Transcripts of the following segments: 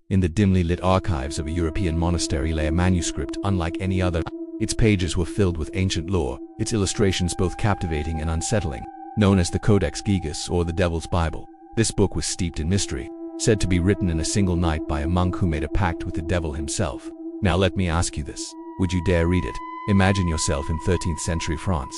In the dimly lit archives of a European monastery lay a manuscript unlike any other. Its pages were filled with ancient lore, its illustrations both captivating and unsettling. Known as the Codex Gigas, or the Devil's Bible, this book was steeped in mystery, said to be written in a single night by a monk who made a pact with the devil himself. Now let me ask you this: would you dare read it? Imagine yourself in 13th century France.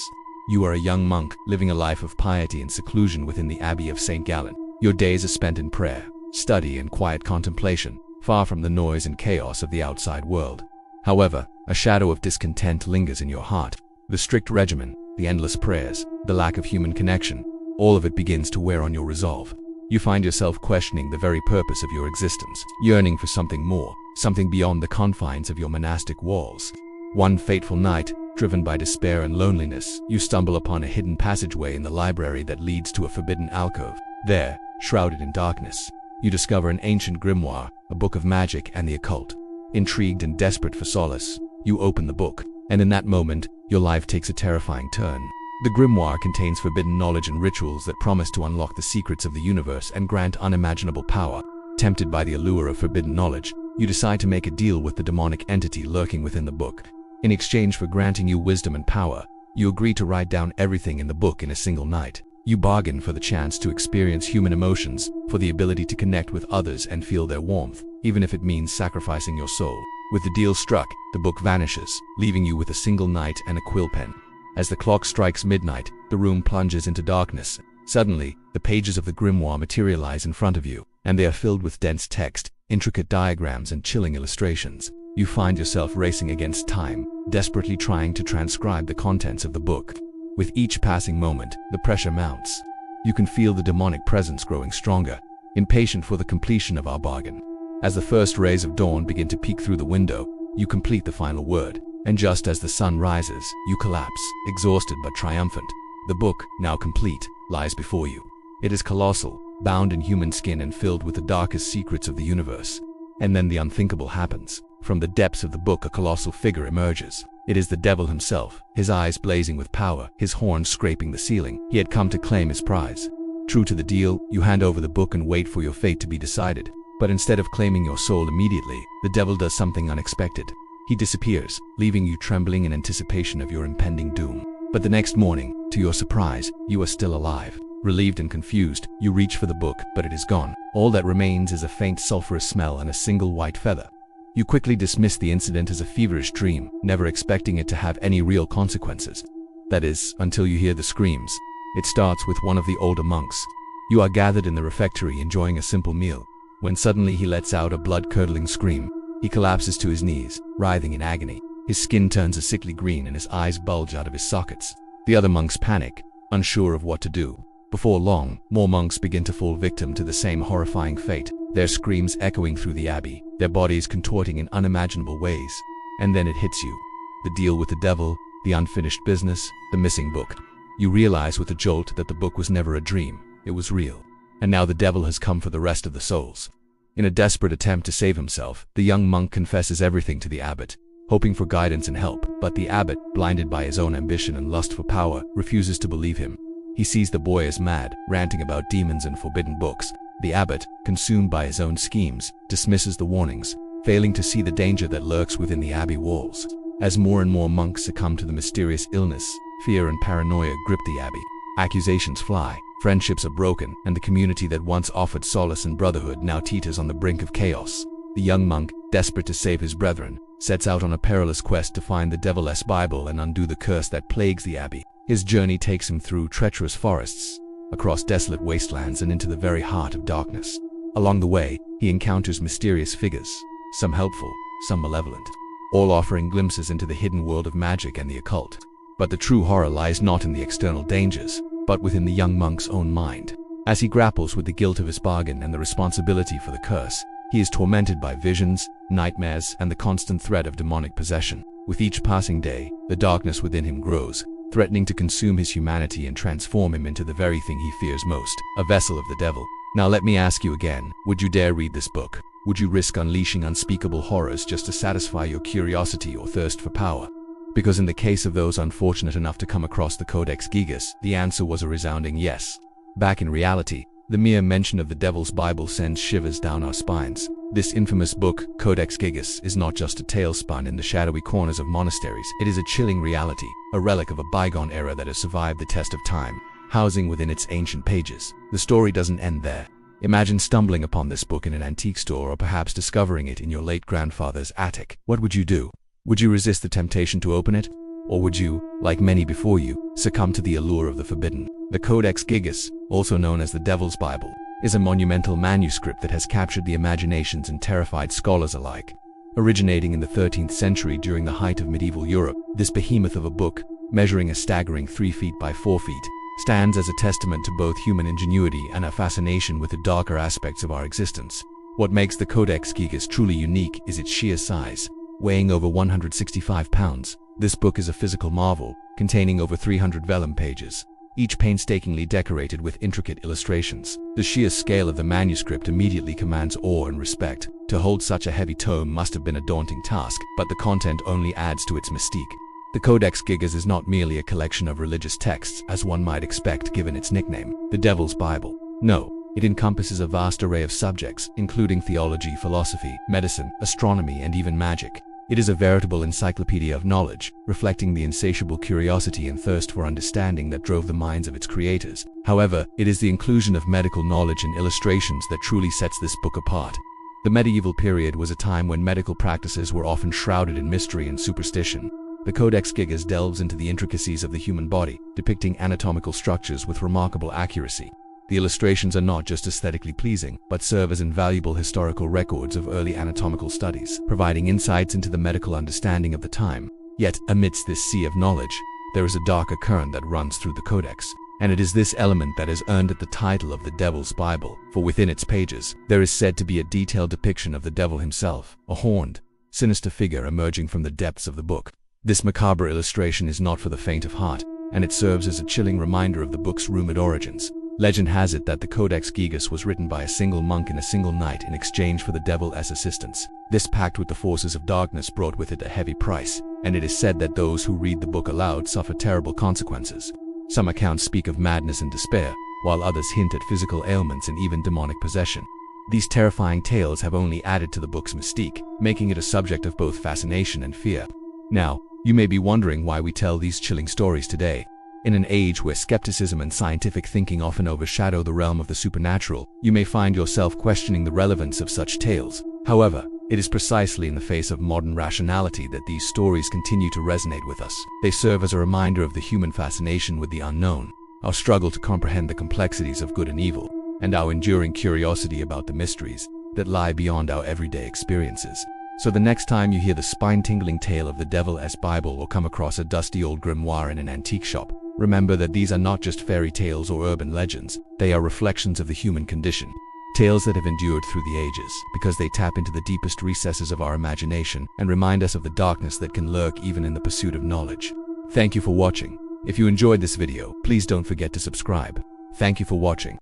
You are a young monk, living a life of piety and seclusion within the Abbey of St. Gallen. Your days are spent in prayer, study, and quiet contemplation, far from the noise and chaos of the outside world. However, a shadow of discontent lingers in your heart. The strict regimen, the endless prayers, the lack of human connection, all of it begins to wear on your resolve. You find yourself questioning the very purpose of your existence, yearning for something more, something beyond the confines of your monastic walls. One fateful night, driven by despair and loneliness, you stumble upon a hidden passageway in the library that leads to a forbidden alcove. There, shrouded in darkness, you discover an ancient grimoire, a book of magic and the occult. Intrigued and desperate for solace, you open the book, and in that moment, your life takes a terrifying turn. The grimoire contains forbidden knowledge and rituals that promise to unlock the secrets of the universe and grant unimaginable power. Tempted by the allure of forbidden knowledge, you decide to make a deal with the demonic entity lurking within the book. In exchange for granting you wisdom and power, you agree to write down everything in the book in a single night. You bargain for the chance to experience human emotions, for the ability to connect with others and feel their warmth, even if it means sacrificing your soul. With the deal struck, the book vanishes, leaving you with a single night and a quill pen. As the clock strikes midnight, the room plunges into darkness. Suddenly, the pages of the grimoire materialize in front of you, and they are filled with dense text, intricate diagrams, and chilling illustrations. You find yourself racing against time, desperately trying to transcribe the contents of the book. With each passing moment, the pressure mounts. You can feel the demonic presence growing stronger, impatient for the completion of our bargain. As the first rays of dawn begin to peek through the window, you complete the final word, and just as the sun rises, you collapse, exhausted but triumphant. The book, now complete, lies before you. It is colossal, bound in human skin and filled with the darkest secrets of the universe. And then the unthinkable happens. From the depths of the book, a colossal figure emerges. It is the devil himself, his eyes blazing with power, his horns scraping the ceiling. He had come to claim his prize. True to the deal, you hand over the book and wait for your fate to be decided. But instead of claiming your soul immediately, the devil does something unexpected. He disappears, leaving you trembling in anticipation of your impending doom. But the next morning, to your surprise, you are still alive. Relieved and confused, you reach for the book, but it is gone. All that remains is a faint sulfurous smell and a single white feather. You quickly dismiss the incident as a feverish dream, never expecting it to have any real consequences. That is, until you hear the screams. It starts with one of the older monks. You are gathered in the refectory enjoying a simple meal, when suddenly he lets out a blood-curdling scream. He collapses to his knees, writhing in agony. His skin turns a sickly green and his eyes bulge out of his sockets. The other monks panic, unsure of what to do. Before long, more monks begin to fall victim to the same horrifying fate, their screams echoing through the abbey, their bodies contorting in unimaginable ways. And then it hits you. The deal with the devil, the unfinished business, the missing book. You realize with a jolt that the book was never a dream, it was real. And now the devil has come for the rest of the souls. In a desperate attempt to save himself, the young monk confesses everything to the abbot, hoping for guidance and help, but the abbot, blinded by his own ambition and lust for power, refuses to believe him. He sees the boy as mad, ranting about demons and forbidden books. The abbot, consumed by his own schemes, dismisses the warnings, failing to see the danger that lurks within the abbey walls. As more and more monks succumb to the mysterious illness, fear and paranoia grip the abbey. Accusations fly, friendships are broken, and the community that once offered solace and brotherhood now teeters on the brink of chaos. The young monk, desperate to save his brethren, sets out on a perilous quest to find the Devil's Bible and undo the curse that plagues the abbey. His journey takes him through treacherous forests, across desolate wastelands, and into the very heart of darkness. Along the way, he encounters mysterious figures, some helpful, some malevolent, all offering glimpses into the hidden world of magic and the occult. But the true horror lies not in the external dangers, but within the young monk's own mind. As he grapples with the guilt of his bargain and the responsibility for the curse, he is tormented by visions, nightmares, and the constant threat of demonic possession. With each passing day, the darkness within him grows, threatening to consume his humanity and transform him into the very thing he fears most, a vessel of the devil. Now let me ask you again, would you dare read this book? Would you risk unleashing unspeakable horrors just to satisfy your curiosity or thirst for power? Because in the case of those unfortunate enough to come across the Codex Gigas, the answer was a resounding yes. Back in reality, The mere mention of the Devil's Bible sends shivers down our spines. This infamous book, Codex Gigas, is not just a tale spun in the shadowy corners of monasteries. It is a chilling reality, a relic of a bygone era that has survived the test of time, housing within its ancient pages. The story doesn't end there. Imagine stumbling upon this book in an antique store or perhaps discovering it in your late grandfather's attic. What would you do? Would you resist the temptation to open it? Or would you, like many before you, succumb to the allure of the forbidden? The Codex Gigas, also known as the Devil's Bible, is a monumental manuscript that has captured the imaginations and terrified scholars alike. Originating in the 13th century during the height of medieval Europe, this behemoth of a book, measuring a staggering 3 feet by 4 feet, stands as a testament to both human ingenuity and a fascination with the darker aspects of our existence. What makes the Codex Gigas truly unique is its sheer size. Weighing over 165 pounds, this book is a physical marvel, containing over 300 vellum pages, each painstakingly decorated with intricate illustrations. The sheer scale of the manuscript immediately commands awe and respect. To hold such a heavy tome must have been a daunting task, but the content only adds to its mystique. The Codex Gigas is not merely a collection of religious texts, as one might expect given its nickname, the Devil's Bible. No, it encompasses a vast array of subjects, including theology, philosophy, medicine, astronomy, and even magic. It is a veritable encyclopedia of knowledge, reflecting the insatiable curiosity and thirst for understanding that drove the minds of its creators. However, it is the inclusion of medical knowledge and illustrations that truly sets this book apart. The medieval period was a time when medical practices were often shrouded in mystery and superstition. The Codex Gigas delves into the intricacies of the human body, depicting anatomical structures with remarkable accuracy. The illustrations are not just aesthetically pleasing, but serve as invaluable historical records of early anatomical studies, providing insights into the medical understanding of the time. Yet, amidst this sea of knowledge, there is a darker current that runs through the Codex, and it is this element that has earned it the title of the Devil's Bible, for within its pages, there is said to be a detailed depiction of the devil himself, a horned, sinister figure emerging from the depths of the book. This macabre illustration is not for the faint of heart, and it serves as a chilling reminder of the book's rumored origins. Legend has it that the Codex Gigas was written by a single monk in a single night in exchange for the devil's assistance. This pact with the forces of darkness brought with it a heavy price, and it is said that those who read the book aloud suffer terrible consequences. Some accounts speak of madness and despair, while others hint at physical ailments and even demonic possession. These terrifying tales have only added to the book's mystique, making it a subject of both fascination and fear. Now, you may be wondering why we tell these chilling stories today. In an age where skepticism and scientific thinking often overshadow the realm of the supernatural, you may find yourself questioning the relevance of such tales. However, it is precisely in the face of modern rationality that these stories continue to resonate with us. They serve as a reminder of the human fascination with the unknown, our struggle to comprehend the complexities of good and evil, and our enduring curiosity about the mysteries that lie beyond our everyday experiences. So the next time you hear the spine-tingling tale of the Devil's Bible or come across a dusty old grimoire in an antique shop, remember that these are not just fairy tales or urban legends. They are reflections of the human condition. Tales that have endured through the ages, because they tap into the deepest recesses of our imagination and remind us of the darkness that can lurk even in the pursuit of knowledge. Thank you for watching. If you enjoyed this video, please don't forget to subscribe. Thank you for watching.